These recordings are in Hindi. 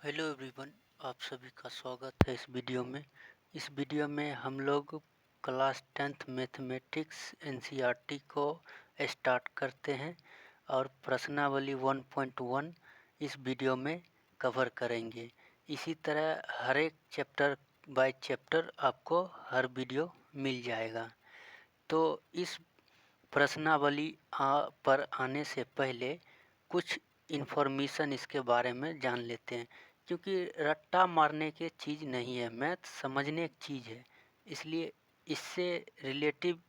हेलो एवरीवन, आप सभी का स्वागत है इस वीडियो में। इस वीडियो में हम लोग क्लास 10th मैथमेटिक्स एनसीईआरटी को स्टार्ट करते हैं और प्रश्नावली 1.1 इस वीडियो में कवर करेंगे। इसी तरह हर एक चैप्टर बाय चैप्टर आपको हर वीडियो मिल जाएगा। तो इस प्रश्नावली पर आने से पहले कुछ इन्फॉर्मेशन इसके बारे में जान लेते हैं, क्योंकि रट्टा मारने की चीज़ नहीं है, मैथ समझने की चीज़ है। इसलिए इससे रिलेटिव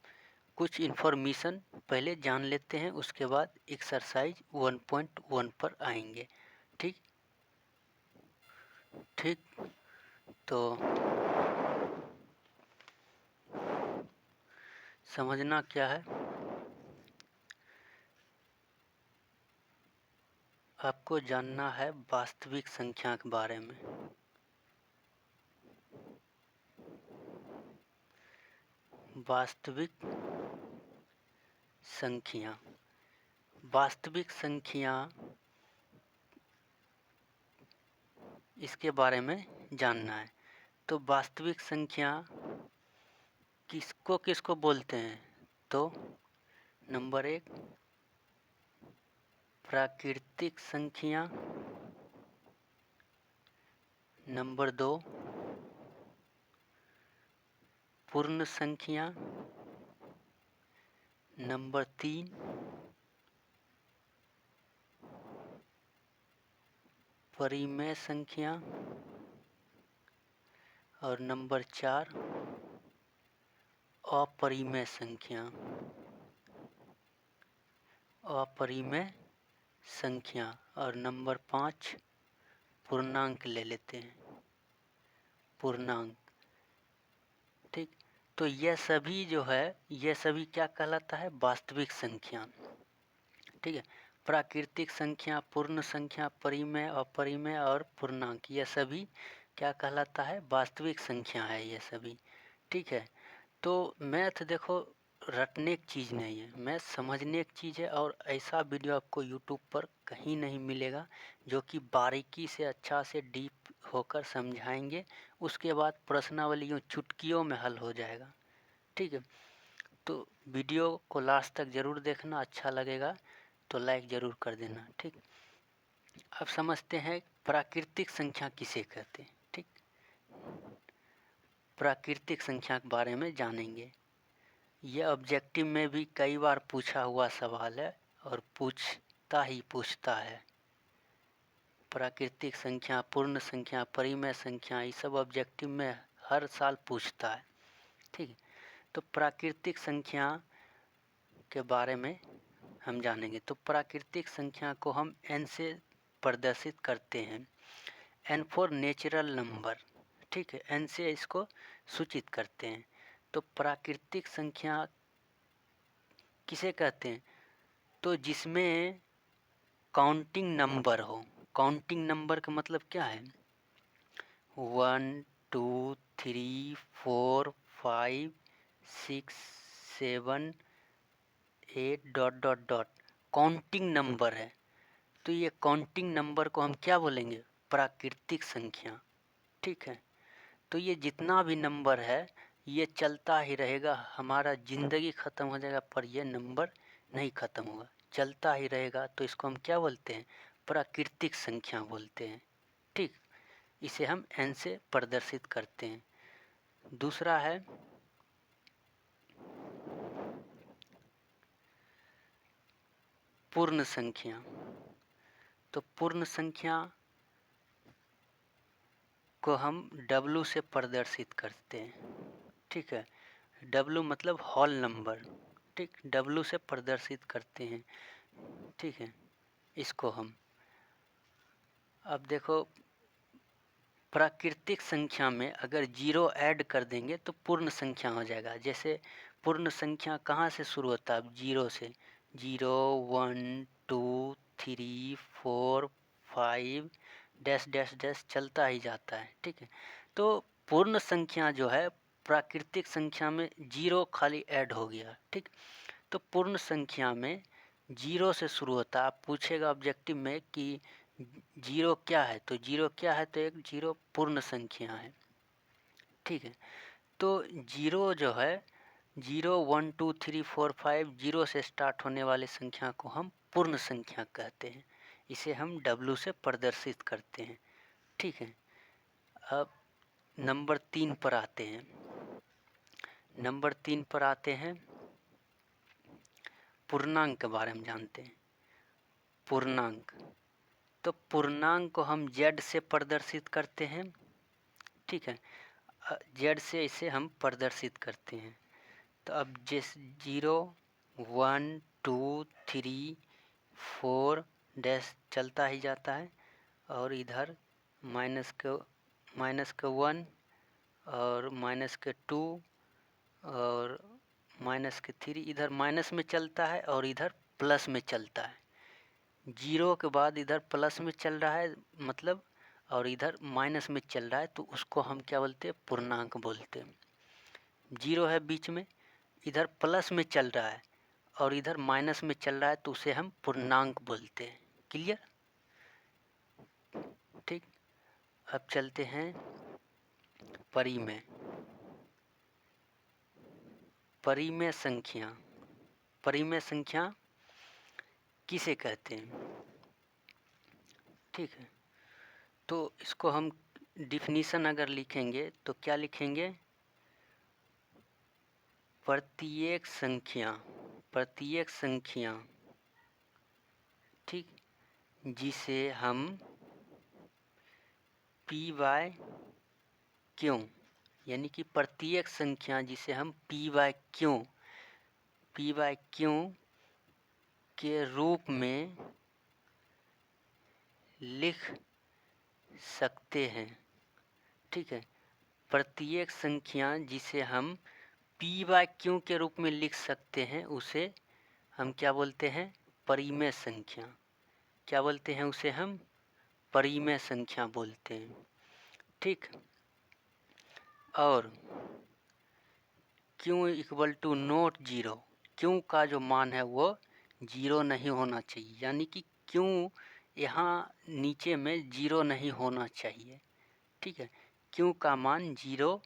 कुछ इन्फॉर्मेशन पहले जान लेते हैं, उसके बाद एक्सरसाइज 1.1 पर आएंगे। ठीक ठीक तो समझना क्या है, आपको जानना है वास्तविक संख्या के बारे में। वास्तविक संख्या, वास्तविक संख्या इसके बारे में जानना है। तो वास्तविक संख्या किसको किसको बोलते हैं? तो नंबर 1 प्राकृतिक संख्या, नंबर 2 पूर्ण संख्या, नंबर 3 परिमेय संख्या और नंबर 4 अपरिमेय संख्या। अपरिमेय संख्या और नंबर 5 पूर्णांक ले लेते हैं, पूर्णांक। ठीक, तो यह सभी जो है, यह सभी क्या कहलाता है? वास्तविक संख्या। ठीक है, प्राकृतिक संख्या, पूर्ण संख्या, परिमेय, अपरिमेय और पूर्णांक, यह सभी क्या कहलाता है? वास्तविक संख्या है ये सभी। ठीक है, तो मैथ देखो रटने की चीज़ नहीं है, मैथ समझने की चीज़ है। और ऐसा वीडियो आपको यूट्यूब पर कहीं नहीं मिलेगा जो कि बारीकी से अच्छा से डीप होकर समझाएंगे। उसके बाद प्रश्नावली यूँ चुटकियों में हल हो जाएगा। ठीक है, तो वीडियो को लास्ट तक ज़रूर देखना, अच्छा लगेगा तो लाइक ज़रूर कर देना। ठीक, अब समझते हैं प्राकृतिक संख्या किसे कहते हैं। ठीक, प्राकृतिक संख्या के बारे में जानेंगे। यह ऑब्जेक्टिव में भी कई बार पूछा हुआ सवाल है और पूछता है। प्राकृतिक संख्या, पूर्ण संख्या, परिमेय संख्या, ये सब ऑब्जेक्टिव में हर साल पूछता है। ठीक है, तो प्राकृतिक संख्या के बारे में हम जानेंगे। तो प्राकृतिक संख्या को हम n से प्रदर्शित करते हैं। n for natural number. ठीक है, n से इसको सूचित करते हैं। तो प्राकृतिक संख्या किसे कहते हैं? तो जिसमें काउंटिंग नंबर हो। काउंटिंग नंबर का मतलब क्या है? 1 2 3 4 5 6 7 8 dot dot dot counting number है। तो ये काउंटिंग नंबर को हम क्या बोलेंगे? प्राकृतिक संख्या। ठीक है, तो ये जितना भी नंबर है ये चलता ही रहेगा, हमारा ज़िंदगी ख़त्म हो जाएगा पर यह नंबर नहीं ख़त्म होगा, चलता ही रहेगा। तो इसको हम क्या बोलते हैं? प्राकृतिक संख्या बोलते हैं। ठीक, इसे हम n से प्रदर्शित करते हैं। दूसरा है पूर्ण संख्या। तो पूर्ण संख्या को हम W से प्रदर्शित करते हैं। ठीक है, W मतलब होल नंबर। ठीक, W से प्रदर्शित करते हैं। ठीक है, इसको हम अब देखो प्राकृतिक संख्या में अगर 0 ऐड कर देंगे तो पूर्ण संख्या हो जाएगा। जैसे पूर्ण संख्या कहाँ से शुरू होता है? 0 से। 0 1 2 3 4 5 डैश डैश डैश चलता ही जाता है। ठीक है, तो पूर्ण संख्या जो है प्राकृतिक संख्या में 0 खाली ऐड हो गया। ठीक, तो पूर्ण संख्या में 0 से शुरू होता है। आप पूछेगा ऑब्जेक्टिव में कि जीरो क्या है, तो जीरो क्या है, तो एक जीरो पूर्ण संख्या है। ठीक है, तो जीरो जो है, 0 1 2 3 4 5 जीरो से स्टार्ट होने वाली संख्या को हम पूर्ण संख्या कहते हैं। इसे हम W से प्रदर्शित करते हैं। ठीक है, अब नंबर 3 पर आते हैं। नंबर 3 पर आते हैं, पूर्णांक के बारे में जानते हैं। पूर्णांक, तो पूर्णांक को हम Z से प्रदर्शित करते हैं। ठीक है, Z से इसे हम प्रदर्शित करते हैं। तो अब जिस 0 1 2 3 4 डैश चलता ही जाता है, और इधर माइनस के 1 और माइनस के 2 और माइनस के 3, इधर माइनस में चलता है और इधर प्लस में चलता है। जीरो के बाद इधर प्लस में चल रहा है मतलब, और इधर माइनस में चल रहा है, तो उसको हम क्या बोलते हैं, पूर्णांक बोलते हैं। जीरो है बीच में, इधर प्लस में चल रहा है और इधर माइनस में चल रहा है, तो उसे हम पूर्णांक बोलते हैं। क्लियर? ठीक, अब चलते हैं परिमेय। परिमेय संख्या, परिमेय संख्या किसे कहते हैं? ठीक है, तो इसको हम डिफिनीशन अगर लिखेंगे तो क्या लिखेंगे? प्रत्येक संख्या, प्रत्येक संख्या, ठीक, जिसे हम पी बाय क्यों, यानी कि प्रत्येक संख्या जिसे हम पी बाय क्यों, पी बाय क्यों के रूप में लिख सकते हैं। ठीक है, प्रत्येक संख्या जिसे हम पी बाय क्यों के रूप में लिख सकते हैं, उसे हम क्या बोलते हैं? परिमेय संख्या। क्या बोलते हैं उसे? हम परिमेय संख्या बोलते हैं। ठीक, और क्यों इक्वल टू नॉट जीरो, क्यों का जो मान है वो जीरो नहीं होना चाहिए, यानी कि क्यों यहाँ नीचे में जीरो नहीं होना चाहिए। ठीक है, क्यों का मान जीरो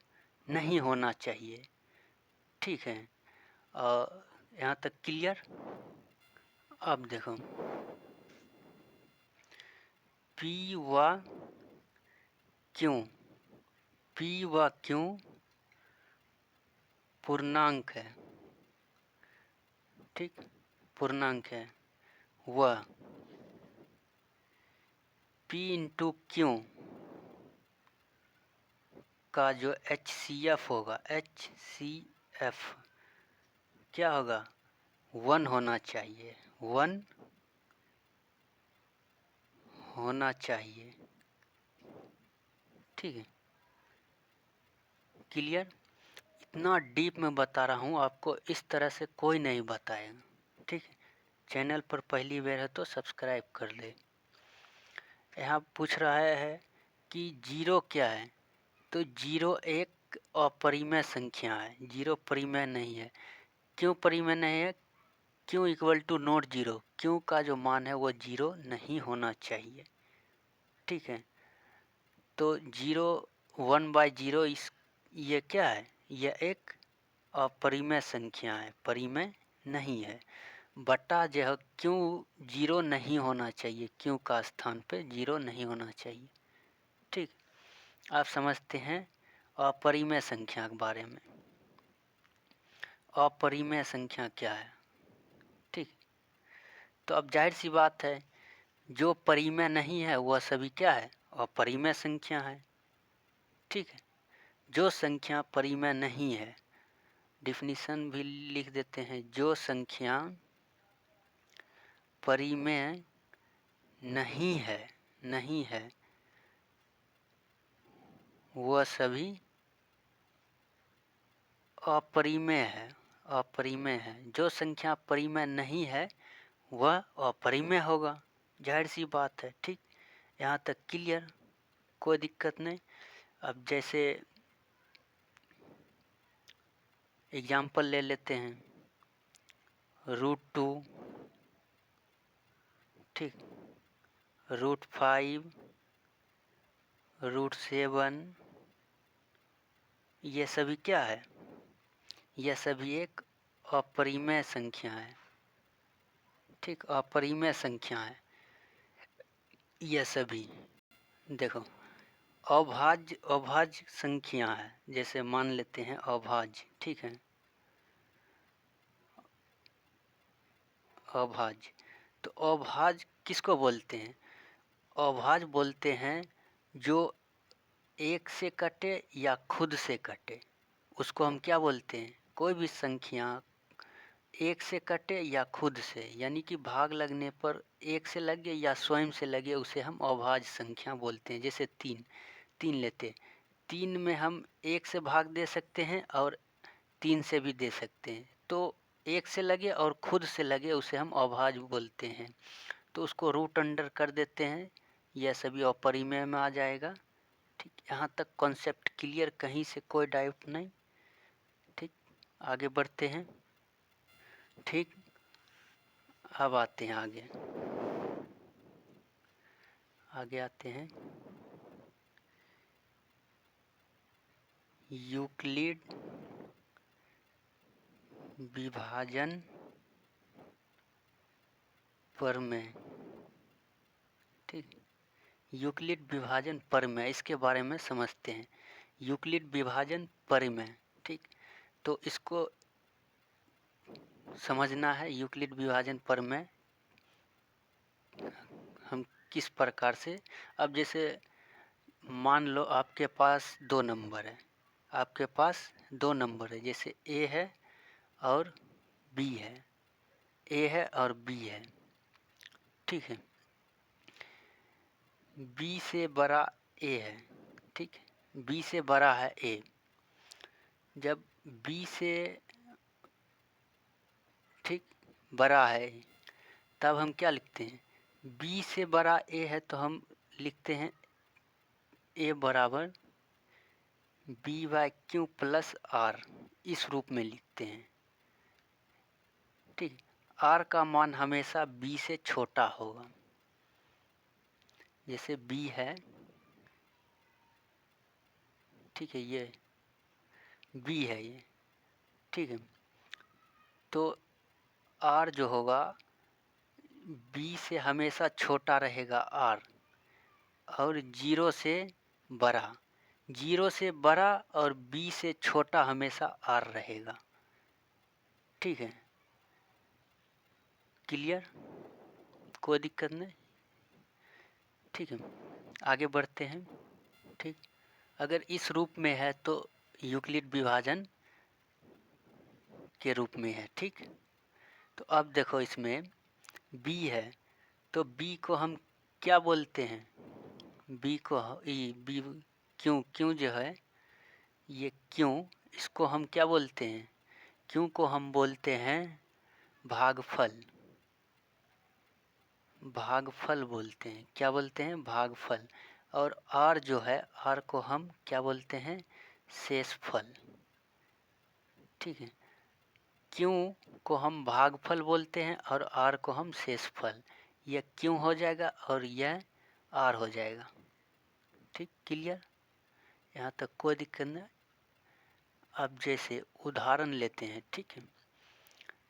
नहीं होना चाहिए। ठीक है, यहाँ तक क्लियर? अब देखो, पी व क्यों, पी व क्यों पूर्णांक है। ठीक, पूर्णांक है। व पी इंटू क्यों का जो HCF होगा, HCF क्या होगा? 1 होना चाहिए, 1 होना चाहिए। ठीक है, क्लियर? इतना डीप में बता रहा हूँ आपको, इस तरह से कोई नहीं बताएगा। ठीक है, चैनल पर पहली बार है तो सब्सक्राइब कर ले। यहाँ पूछ रहा है कि जीरो क्या है, तो जीरो एक अपरिमेय संख्या है, जीरो परिमेय नहीं है। क्यों परिमेय नहीं है? क्यों इक्वल टू नॉट जीरो, क्यों का जो मान है वो जीरो नहीं होना चाहिए। ठीक है, तो जीरो 1 बाय जीरो, इस ये क्या है? यह एक अपरिमेय संख्या है, परिमेय नहीं है। बटा जो है, क्यों जीरो नहीं होना चाहिए, क्यों का स्थान पे जीरो नहीं होना चाहिए। ठीक, आप समझते हैं अपरिमेय संख्या के बारे में। अपरिमेय संख्या क्या है? ठीक, तो अब जाहिर सी बात है, जो परिमेय नहीं है वह सभी क्या है? अपरिमेय संख्या है। ठीक है, जो संख्या परिमेय नहीं है, डिफिनीशन भी लिख देते हैं, जो संख्या परिमेय नहीं है, नहीं है, वह सभी अपरिमेय है, अपरिमेय है। जो संख्या परिमेय नहीं है वह अपरिमेय होगा, जाहिर सी बात है। ठीक, यहाँ तक क्लियर? कोई दिक्कत नहीं। अब जैसे एग्जाम्पल ले लेते हैं, √2, ठीक, √5, √7, ये सभी क्या है? यह सभी एक अपरिमेय संख्या है। ठीक, अपरिमेय संख्या है यह सभी। देखो, अभाज्य संख्या है, जैसे मान लेते हैं अभाज्य। ठीक है, अभाज्य। तो अभाज्य किसको बोलते हैं? अभाज्य बोलते हैं जो एक से कटे या खुद से कटे, उसको हम क्या बोलते हैं? कोई भी संख्या एक से कटे या खुद से, यानी कि भाग लगने पर एक से लगे या स्वयं से लगे, उसे हम अभाज्य संख्या बोलते हैं। जैसे 3 लेते, 3 में हम एक से भाग दे सकते हैं और 3 से भी दे सकते हैं। तो एक से लगे और खुद से लगे उसे हम अभाज्य बोलते हैं। तो उसको रूट अंडर कर देते हैं, यह सभी अपरिमेय में आ जाएगा। ठीक, यहाँ तक कॉन्सेप्ट क्लियर, कहीं से कोई डाउट नहीं। ठीक, आगे बढ़ते हैं। ठीक, अब आते हैं आगे आते हैं यूक्लिड विभाजन प्रमेय। ठीक, यूक्लिड विभाजन प्रमेय, इसके बारे में समझते हैं। यूक्लिड विभाजन प्रमेय। ठीक, तो इसको समझना है। यूक्लिड विभाजन प्रमेय हम किस प्रकार से, अब जैसे मान लो आपके पास 2 नंबर है, आपके पास 2 नंबर है, जैसे ए है और बी है, ए है और बी है। ठीक है, बी से बड़ा ए है। ठीक, बी से बड़ा है ए। जब बी से ठीक बड़ा है, तब हम क्या लिखते हैं? बी से बड़ा ए है तो हम लिखते हैं ए बराबर b/q प्लस आर, इस रूप में लिखते हैं। ठीक, आर का मान हमेशा बी से छोटा होगा। जैसे बी है, ठीक है, ये बी है ये। ठीक है, तो आर जो होगा बी से हमेशा छोटा रहेगा आर, और 0 से बड़ा, 0 से बड़ा और बी से छोटा हमेशा आर रहेगा। ठीक है, क्लियर, कोई दिक्कत नहीं। ठीक है, आगे बढ़ते हैं। ठीक, अगर इस रूप में है तो यूक्लिड विभाजन के रूप में है। ठीक, तो अब देखो इसमें b है, तो b को हम क्या बोलते हैं? b को बी क्यों जो है ये क्यों, इसको हम क्या बोलते हैं? क्यों को हम बोलते हैं भागफल। भागफल बोलते हैं। क्या बोलते हैं? भागफल। और r जो है, r को हम क्या बोलते हैं? शेषफल। ठीक है, क्यों को हम भागफल बोलते हैं और r को हम शेषफल। यह क्यों हो जाएगा और यह r हो जाएगा। ठीक, क्लियर, यहाँ तक कोई दिक्कत नहीं। अब जैसे उदाहरण लेते हैं। ठीक है,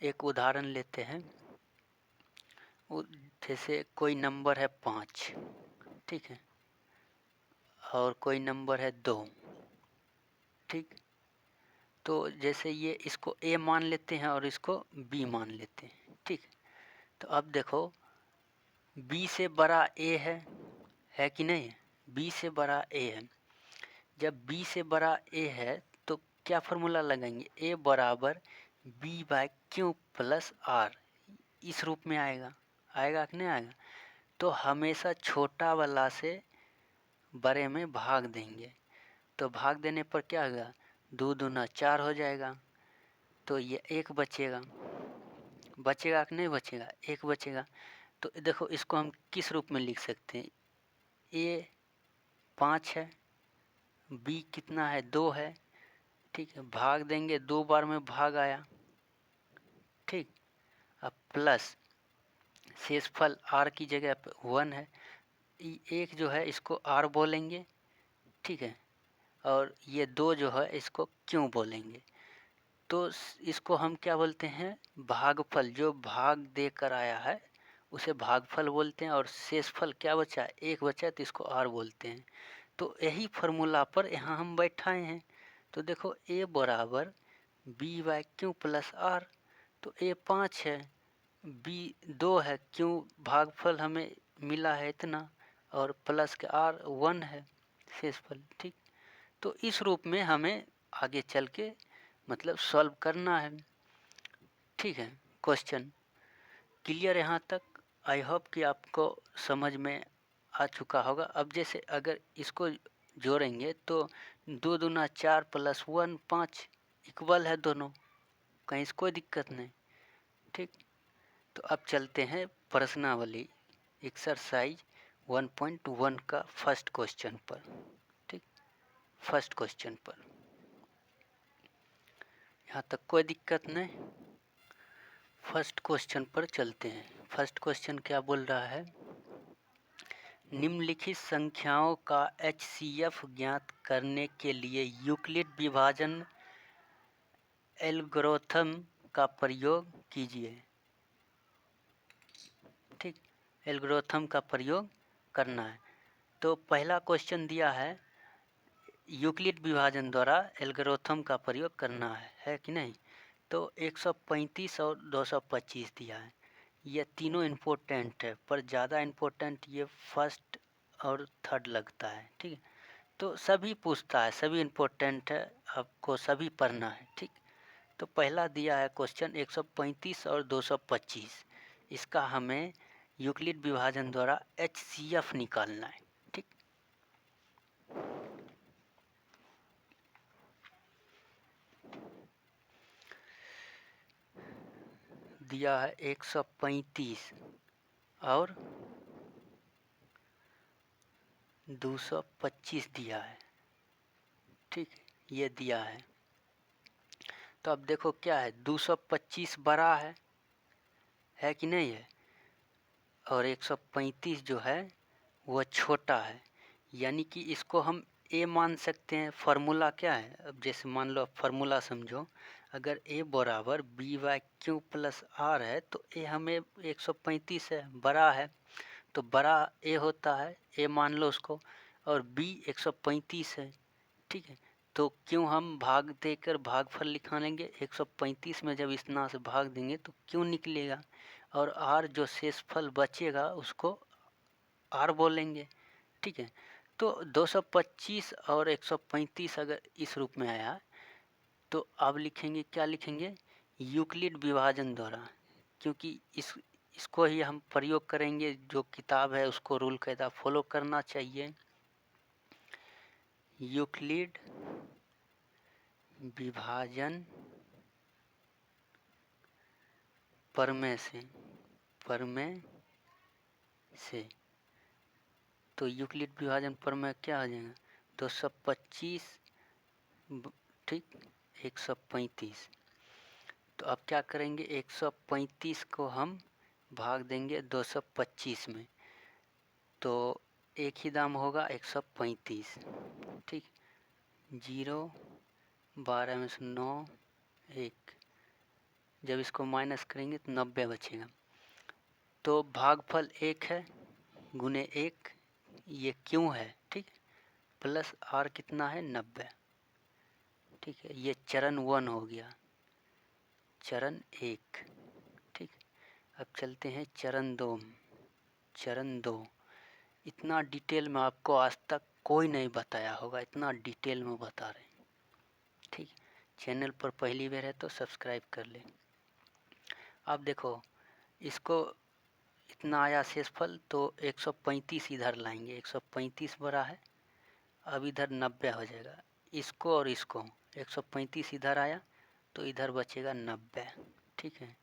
एक उदाहरण लेते हैं। जैसे कोई नंबर है 5, ठीक है, और कोई नंबर है 2। ठीक, तो जैसे ये इसको a मान लेते हैं और इसको b मान लेते हैं। ठीक, तो अब देखो b से बड़ा a है कि नहीं? b से बड़ा a है। जब b से बड़ा a है तो क्या फॉर्मूला लगाएंगे? a बराबर b/q प्लस r, इस रूप में आएगा। आएगा कि नहीं आएगा? तो हमेशा छोटा वाला से बड़े में भाग देंगे, तो भाग देने पर क्या होगा? 2 दूना 4 हो जाएगा। तो ये 1 बचेगा। बचेगा कि नहीं बचेगा? 1 बचेगा। तो देखो इसको हम किस रूप में लिख सकते हैं? a 5 है, b कितना है? 2 है। ठीक है, भाग देंगे, 2 बार में भाग आया। ठीक, अब प्लस शेषफल r की जगह पर 1 है, एक जो है इसको आर बोलेंगे, ठीक है, और ये 2 जो है इसको क्यों बोलेंगे। तो इसको हम क्या बोलते हैं, भागफल। जो भाग देकर आया है उसे भागफल बोलते हैं, और शेषफल क्या बचा, एक बचा, तो इसको आर बोलते हैं। तो यही फार्मूला पर यहाँ हम बैठाए हैं। तो देखो a बराबर B by Q plus R. तो a 5 है, b 2 है, क्यों भागफल हमें मिला है इतना, और प्लस के आर 1 है शेषफल, ठीक। तो इस रूप में हमें आगे चल के मतलब सॉल्व करना है, ठीक है। क्वेश्चन क्लियर यहाँ तक? आई होप कि आपको समझ में आ चुका होगा। अब जैसे अगर इसको जोड़ेंगे तो 2 दूना 4 प्लस 1 5 इक्वल है दोनों, कहीं से कोई दिक्कत नहीं, ठीक। तो अब चलते हैं प्रश्नावली एक्सरसाइज 1.1 का फर्स्ट क्वेश्चन पर, ठीक। फर्स्ट क्वेश्चन पर यहाँ तक कोई दिक्कत नहीं। फर्स्ट क्वेश्चन पर चलते हैं। फर्स्ट क्वेश्चन क्या बोल रहा है, निम्नलिखित संख्याओं का HCF ज्ञात करने के लिए यूक्लिड विभाजन एल्गोरिथम का प्रयोग कीजिए, ठीक। एल्गोरिथम का प्रयोग करना है। तो पहला क्वेश्चन दिया है यूक्लिड विभाजन द्वारा एल्गोरिथम का प्रयोग करना है कि नहीं। तो 135 और 225 दिया है। ये तीनों इम्पोर्टेंट है, पर ज़्यादा इम्पोर्टेंट ये फर्स्ट और थर्ड लगता है, ठीक है। तो सभी पूछता है, सभी इम्पोर्टेंट है, आपको सभी पढ़ना है, ठीक। तो पहला दिया है क्वेश्चन 135 और 225, इसका हमें यूक्लिड विभाजन द्वारा HCF निकालना है, ठीक। दिया है 135 और 225 दिया है, ठीक, ये दिया है। तो अब देखो क्या है, 225 बड़ा है कि नहीं है, और 135 जो है वह छोटा है, यानी कि इसको हम a मान सकते हैं। फार्मूला क्या है, अब जैसे मान लो फार्मूला समझो, अगर a बराबर B by Q plus R है तो a हमें 135 है, बड़ा है, तो बड़ा a होता है, a मान लो उसको, और b 135 है, ठीक है। तो क्यों हम भाग देकर भागफल निकालेंगे, 135 में जब इतना से भाग देंगे तो क्यों निकलेगा, और आर जो शेषफल बचेगा उसको आर बोलेंगे, ठीक है। तो 225 और 135 अगर इस रूप में आया तो अब लिखेंगे, क्या लिखेंगे, यूक्लिड विभाजन द्वारा, क्योंकि इसको ही हम प्रयोग करेंगे। जो किताब है उसको रूल कायदा फॉलो करना चाहिए। यूक्लिड विभाजन प्रमेय से तो यूक्लिड विभाजन प्रमेय क्या आ जाएगा, 225, ठीक, 135। तो अब क्या करेंगे, 135 को हम भाग देंगे 225 में, तो एक ही दाम होगा 135, ठीक। 0 12 में से 9 1, जब इसको माइनस करेंगे तो 90 बचेगा। तो भागफल 1 है गुने 1, ये क्यों है, ठीक, प्लस आर कितना है 90, ठीक है। ये चरण 1 हो गया, चरण 1, ठीक। अब चलते हैं चरण 2। चरण 2 इतना डिटेल में आपको आज तक कोई नहीं बताया होगा, इतना डिटेल में बता रहे हैं, ठीक। चैनल पर पहली बार है तो सब्सक्राइब कर ले। अब देखो इसको इतना आया शेषफल, तो 135 इधर लाएंगे, 135 बड़ा है, अब इधर 90 हो जाएगा। इसको और इसको 135 इधर आया तो इधर बचेगा 90, ठीक है।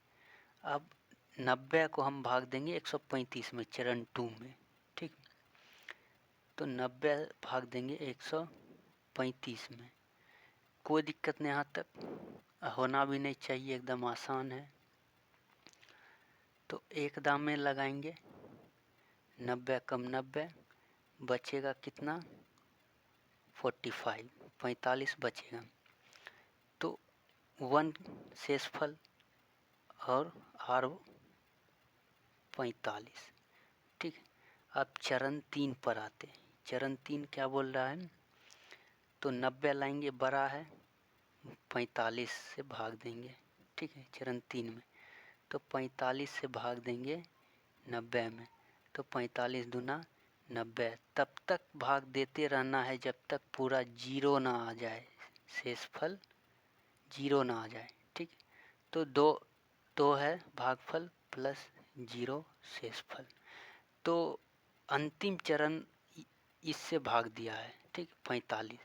अब 90 को हम भाग देंगे 135 में, चरण 2 में, ठीक। तो 90 भाग देंगे 135 में, कोई दिक्कत नहीं, यहाँ तक होना भी नहीं चाहिए, एकदम आसान है। तो एक दाम में लगाएंगे, 90 कम 90 बचेगा कितना 45, 45 बचेगा। तो 1 शेषफल और R 45। ठीक है, अब चरण 3 पर आते हैं। चरण 3 क्या बोल रहा है, तो 90 लाएंगे, बड़ा है 45 से भाग देंगे। ठीक है, चरण 3 में तो 45 से भाग देंगे 90 में, तो 45 दूना 90। तब तक भाग देते रहना है जब तक पूरा जीरो ना आ जाए, शेषफल जीरो ना आ जाए। ठीक, तो दो है भागफल प्लस जीरो शेषफल। तो अंतिम चरण इससे भाग दिया है। ठीक, 45।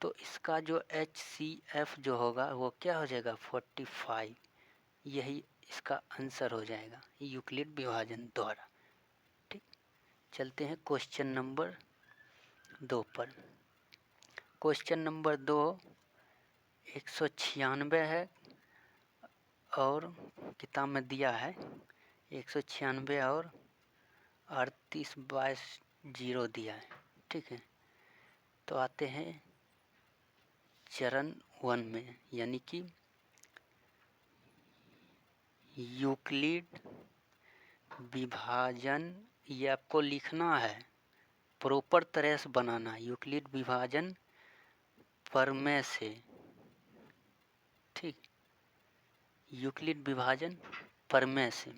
तो इसका जो HCF जो होगा वो क्या हो जाएगा 45। यही इसका आंसर हो जाएगा यूक्लिड विभाजन द्वारा। ठीक, चलते हैं क्वेश्चन नंबर 2 पर। क्वेश्चन नंबर 2 196 है और किताब में दिया है 196 और 38/20 दिया है। ठीक है, तो आते हैं चरण 1 में, यानी कि यूक्लिड विभाजन। ये आपको लिखना है, प्रॉपर तरह से बनाना है, यूक्लिड विभाजन प्रमेय से। ठीक, यूक्लिड विभाजन प्रमेय से।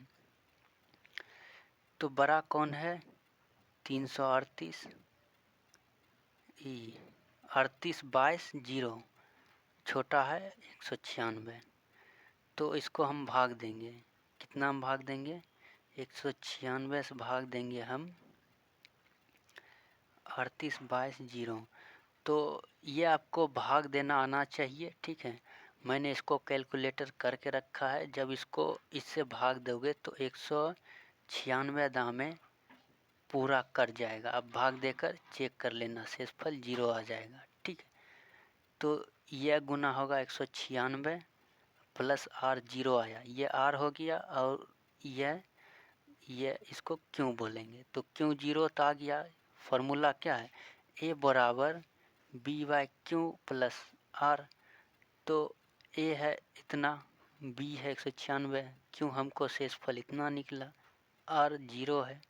तो बड़ा कौन है 338, 38/20, छोटा है 196। तो इसको हम भाग देंगे, कितना हम भाग देंगे 196 से भाग देंगे हम 38/20। तो ये आपको भाग देना आना चाहिए। ठीक है, मैंने इसको कैलकुलेटर करके रखा है। जब इसको इससे भाग दोगे तो 196 दामे पूरा कर जाएगा। अब भाग देकर चेक कर लेना, शेषफल जीरो आ जाएगा। ठीक है, तो यह गुना होगा 196 प्लस R जीरो आया, ये R हो गया, और यह इसको क्यों बोलेंगे, तो क्यों जीरो आ गया। फॉर्मूला क्या है, A बराबर B/Q प्लस R। तो A है इतना, B है 196, क्यों हमको शेषफल इतना निकला, R जीरो है।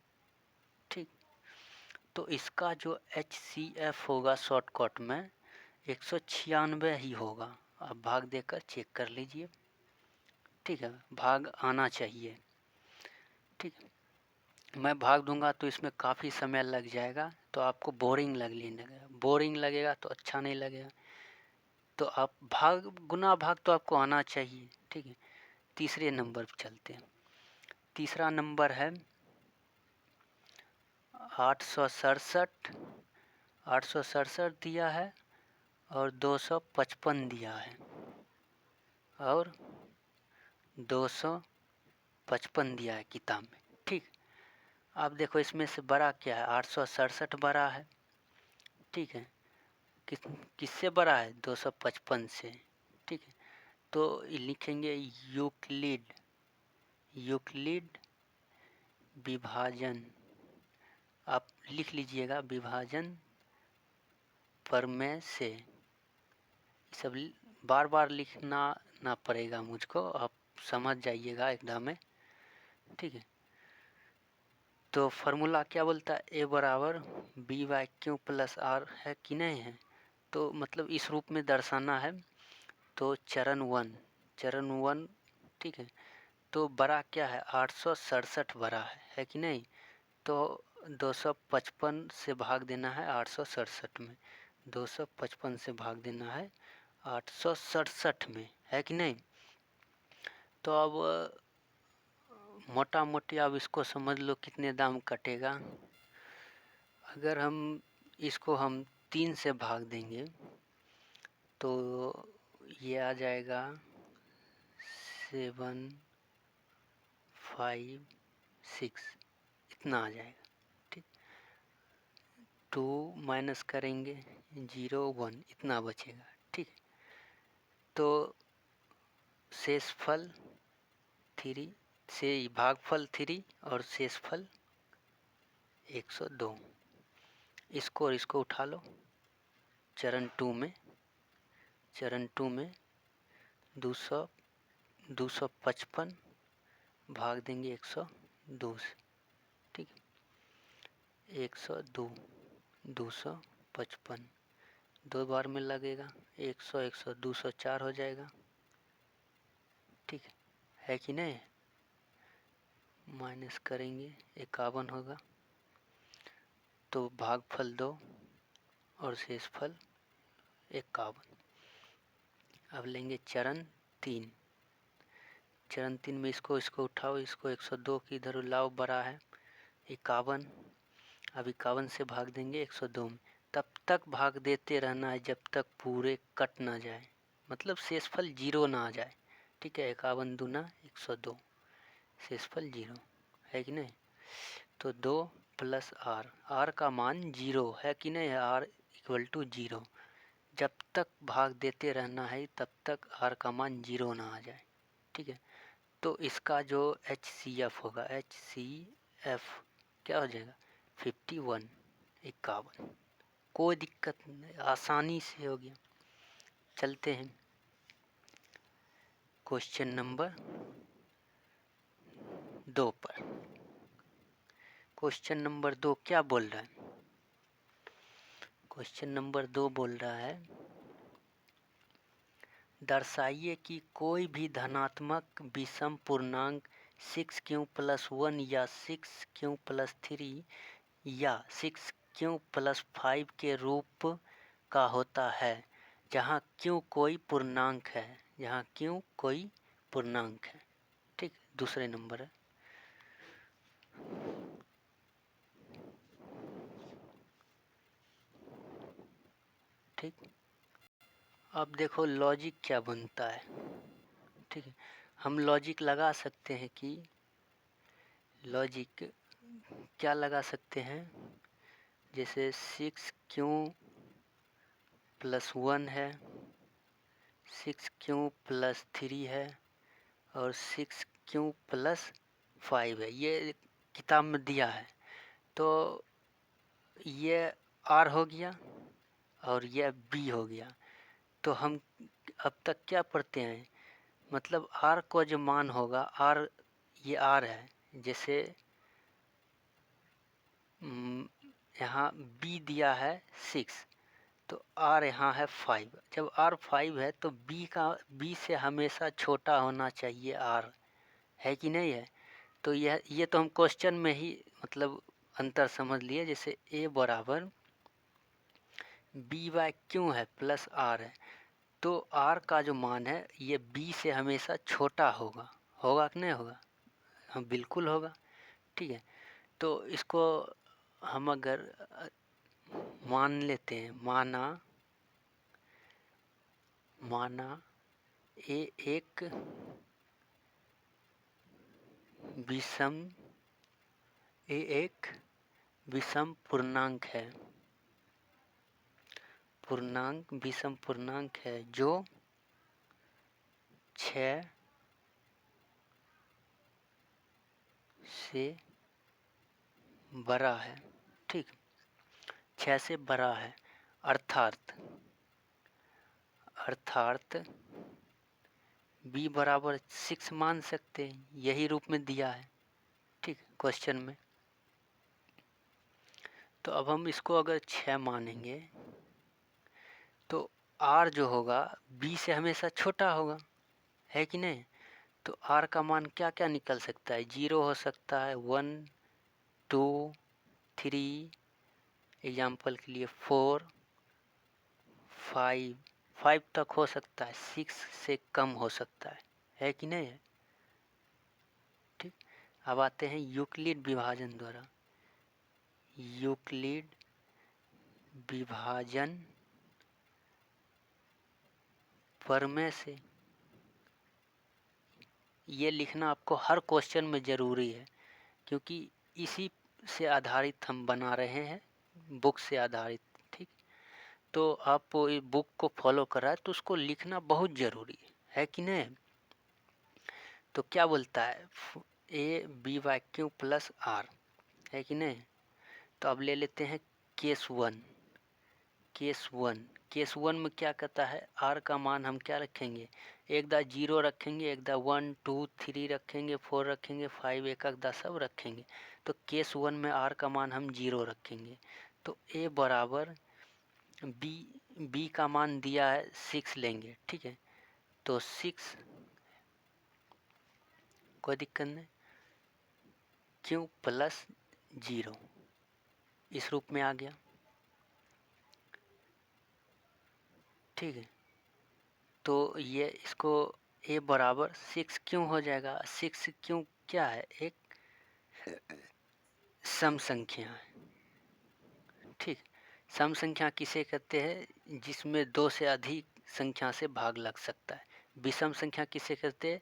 ठीक, तो इसका जो HCF होगा शॉर्टकट में 196 ही होगा। अब भाग देकर चेक कर लीजिए। ठीक है, भाग आना चाहिए। ठीक, मैं भाग दूंगा तो इसमें काफ़ी समय लग जाएगा, तो आपको बोरिंग लगेगा तो अच्छा नहीं लगेगा। तो आप गुना भाग तो आपको आना चाहिए। ठीक है, तीसरे नंबर पर चलते हैं। तीसरा नंबर है 867 दिया है और 255 दिया है और 255 दिया है किताब में। ठीक, आप देखो इसमें से बड़ा क्या है, 867 बड़ा है। ठीक है, किससे बड़ा है 255 से। ठीक है, तो लिखेंगे यूक्लिड विभाजन। आप लिख लीजिएगा विभाजन प्रमेय से। सब बार बार लिखना ना पड़ेगा मुझको, आप समझ जाइएगा एकदम। ठीक है, तो फार्मूला क्या बोलता है, A बराबर B/Q प्लस R है कि नहीं है। तो मतलब इस रूप में दर्शाना है। तो चरण 1, ठीक है, तो बड़ा क्या है 867 बड़ा है कि नहीं। तो 255 से भाग देना है 867 में, 255 से भाग देना है 867 में, है कि नहीं। तो अब मोटा मोटी अब इसको समझ लो कितने दाम कटेगा। अगर इसको हम 3 से भाग देंगे तो ये आ जाएगा 756, इतना आ जाएगा। ठीक, 2 माइनस करेंगे 0 1, इतना बचेगा। ठीक, तो शेषफल 3 से भागफल 3 और शेषफल 102। इसको और इसको उठा लो चरण 2 में। चरण 2 में 255 भाग देंगे 102 से, ठीक है। 102 255 दो बार में लगेगा, 100 100 204 हो जाएगा, ठीक है कि नहीं। माइनस करेंगे 51 होगा, तो भागफल 2 और शेषफल 51। अब लेंगे चरण 3। चरण 3 में इसको उठाओ, इसको 102 की इधर लाओ, बड़ा है 51। अब 51 से भाग देंगे 102 में। तब तक भाग देते रहना है जब तक पूरे कट ना जाए, मतलब शेषफल 0 ना आ जाए, ठीक है। 51 दूना 102, शेषफल 0 है कि नहीं। तो 2 प्लस आर का मान 0 है कि नहीं है, आर इक्वल टू 0। जब तक भाग देते रहना है तब तक आर का मान 0 ना आ जाए, ठीक है। तो इसका जो HCF होगा, HCF क्या हो जाएगा 51 51। कोई दिक्कत नहीं, आसानी से हो गया। चलते हैं क्वेश्चन नंबर 2 पर। क्वेश्चन नंबर 2 क्या बोल रहा है। क्वेश्चन नंबर 2 बोल रहा है, दर्शाइए कि कोई भी धनात्मक विषम पूर्णांक 6q+1 या 6q+3 या 6q+5 के रूप का होता है, जहाँ q कोई पूर्णांक है, जहाँ q कोई पूर्णांक है, ठीक। दूसरे नंबर है, ठीक। अब देखो लॉजिक क्या बनता है, ठीक है। हम लॉजिक लगा सकते हैं कि लॉजिक क्या लगा सकते हैं, जैसे 6q+1 है, 6q+3 है और 6q+5 है, ये किताब में दिया है। तो ये R हो गया और ये B हो गया। तो हम अब तक क्या पढ़ते हैं, मतलब R को जो मान होगा, R ये R है, जैसे यहाँ B दिया है 6, तो R यहाँ है 5। जब R 5 है तो B से हमेशा छोटा होना चाहिए R, है कि नहीं है। तो ये तो हम क्वेश्चन में ही मतलब अंतर समझ लिए। जैसे A बराबर B/Q है प्लस R है, तो R का जो मान है ये B से हमेशा छोटा होगा, होगा कि नहीं होगा। हाँ बिल्कुल होगा, ठीक है। तो इसको हम अगर मान लेते हैं, माना ए एक विषम पूर्णांक है, विषम पूर्णांक है जो 6 से बड़ा है, ठीक। 6 से बड़ा है, अर्थात B बराबर 6 मान सकते हैं, यही रूप में दिया है, ठीक क्वेश्चन में। तो अब हम इसको अगर 6 मानेंगे तो R जो होगा B से हमेशा छोटा होगा, है कि नहीं। तो R का मान क्या क्या निकल सकता है, 0 हो सकता है, 1 2 3, एग्जाम्पल के लिए 4 5 तक हो सकता है, 6 से कम हो सकता है कि नहीं है, ठीक। अब आते हैं यूक्लिड विभाजन द्वारा। यूक्लिड विभाजन प्रमेय से, ये लिखना आपको हर क्वेश्चन में ज़रूरी है, क्योंकि इसी से आधारित हम बना रहे हैं, बुक से आधारित, ठीक। तो आप बुक को फॉलो कर रहा है तो उसको लिखना बहुत ज़रूरी है कि नहीं। तो क्या बोलता है, A B/Q प्लस R, है कि नहीं। तो अब ले लेते हैं केस वन, केस वन में क्या कहता है, आर का मान हम क्या रखेंगे, एक दा 0 रखेंगे, एक दा 1 2 3 रखेंगे, 4 रखेंगे, 5 एक दा सब रखेंगे। तो केस वन में आर का मान हम 0 रखेंगे। तो ए बराबर बी का मान दिया है 6 लेंगे, ठीक है। तो 6, कोई दिक्कत नहीं, क्यों, प्लस 0 इस रूप में आ गया, ठीक है। तो ये इसको ए बराबर 6 क्यों हो जाएगा, 6 क्यों, क्या है, एक सम संख्या है, ठीक। सम संख्या किसे कहते हैं, जिसमें 2 से अधिक संख्या से भाग लग सकता है। विषम संख्या किसे कहते हैं,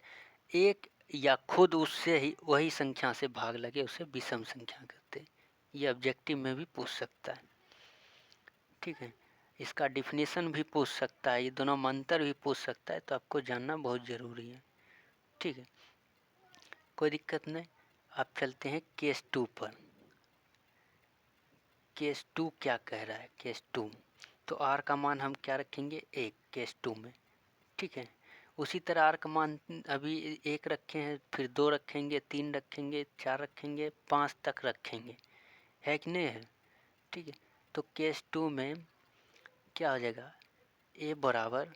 एक या खुद उससे ही वही संख्या से भाग लगे उसे विषम संख्या कहते हैं। ये ऑब्जेक्टिव में भी पूछ सकता है, ठीक है। इसका डिफिनेशन भी पूछ सकता है, ये दोनों में अंतर भी पूछ सकता है, तो आपको जानना बहुत ज़रूरी है, ठीक है। कोई दिक्कत नहीं। आप चलते हैं केस 2 पर। केस 2 क्या कह रहा है, केस 2, तो आर का मान हम क्या रखेंगे, 1 केस 2 में, ठीक है। उसी तरह आर का मान अभी 1 रखे हैं, फिर 2 रखेंगे, 3 रखेंगे, 4 रखेंगे, 5 तक रखेंगे, है कि नहीं है, ठीक है। तो केस 2 में क्या हो जाएगा, ए बराबर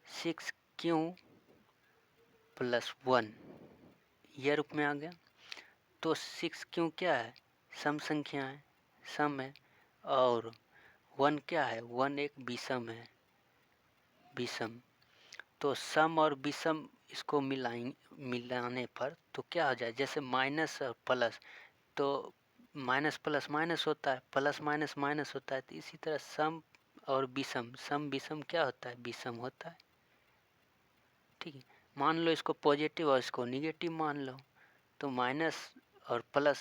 6 क्यों प्लस 1, यह रूप में आ गया। तो 6 क्यों क्या है, सम संख्या है, सम है, और 1 क्या है, 1 एक विषम है, विषम। तो सम और विषम इसको मिलाने पर तो क्या हो जाए, जैसे माइनस और प्लस, तो माइनस प्लस माइनस होता है, प्लस माइनस माइनस होता है। तो इसी तरह सम और विषम, सम विषम क्या होता है, विषम होता है, ठीक है। मान लो इसको पॉजिटिव और इसको निगेटिव मान लो, तो माइनस और प्लस